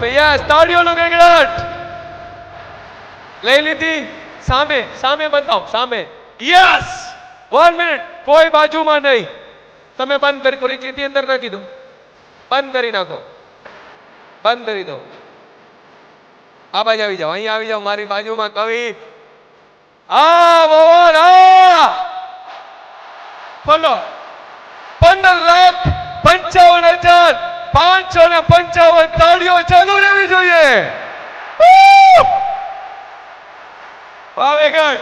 ભૈયા તાળીઓનો ગગડાટ લઈ લીધી. સામે સામે બતાવો, સામે. યસ, 1 મિનિટ, કોઈ બાજુમાં નહીં. તમે બંધ કરી પરિચિતિ અંદર નાખી દો, બંધ કરી નાખો, બંધ કરી દો. આ બાજુ આવી જાઓ, અહીં આવી જાઓ, મારી બાજુમાં કવિ. બોલો 15,55,555 તાળીઓ ચાલુ રહેવી જોઈએ. ભાવેગઢ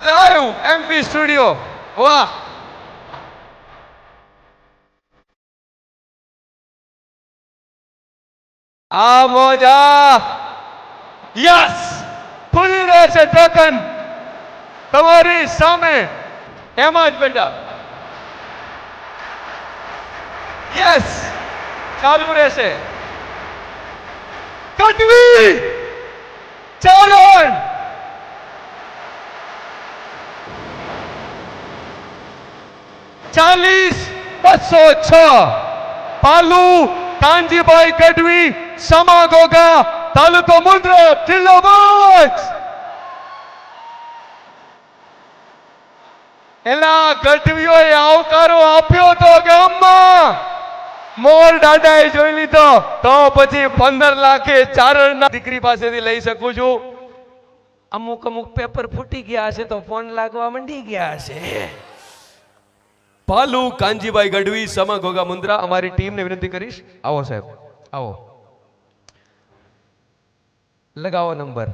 લાઈવ એમપી સ્ટુડિયો. વાહ, આ મોજા. યસ, ખુલી રહેશે ઢક્કન તમારી સામે. એમાં જ બેટા. યસ, ચાલુ રહેશે. કટવી ચાલણ. ચાલીસ 206. પાલુ કાનજીભાઈ ગઢવી, સમા ગોગા, તાલુકો મુન્દ્રા, જિલ્લો ભુજ. એલા ગઢવીઓએ આવકારો આપ્યો તો ગામમાં. મોર દાદાએ જોઈ લીધો તો પછી 15 લાખે ચારણના દીકરી પાસેથી લઈ શકું છું. અમુક પેપર ફૂટી ગયા હશે તો ફોન લાગવા માંડી ગયા હશે. પાલુ કાનજીભાઈ ગઢવી, સમા ગોગા, મુન્દ્રા. અમારી ટીમને વિનંતી કરીશ, આવો સાહેબ, આવો, લગાવો નંબર.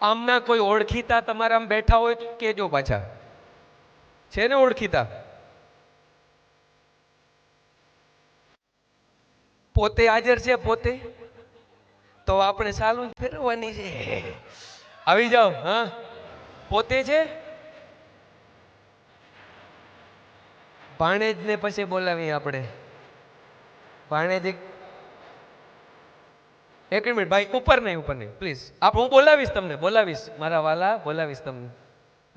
આમના કોઈ ઓળખીતા તમારા આમ બેઠા હોય તો કેજો પાછા. છે ને ઓળખીતા? પોતે હાજર છે પોતે? તો આપણે સાલું ફેરવવાની છે. આવી જાઓ. હા, પોતે છે. ભાણેજ ને પછી બોલાવી આપણે. ભાણેજ એક મિનિટ ભાઈ, ઉપર નહીં પ્લીઝ. હું બોલાવીશ તમને, બોલાવીશ મારા વાલા, બોલાવીશ તમને,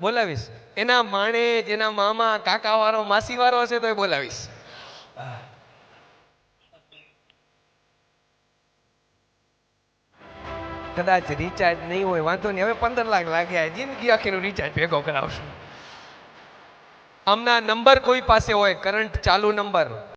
બોલાવીશ. એના માણે, એના મામા, કાકા વાળો, માસી વાળો હશે તો એ બોલાવીશ. કદાચ રિચાર્જ નહીં હોય, વાંધો નહીં. હવે 15 લાખ લાગ્યા, જિંદગી આખીનું રિચાર્જ ભેગો કરાવશું. આમના નંબર કોઈ પાસે હોય, કરંટ ચાલુ નંબર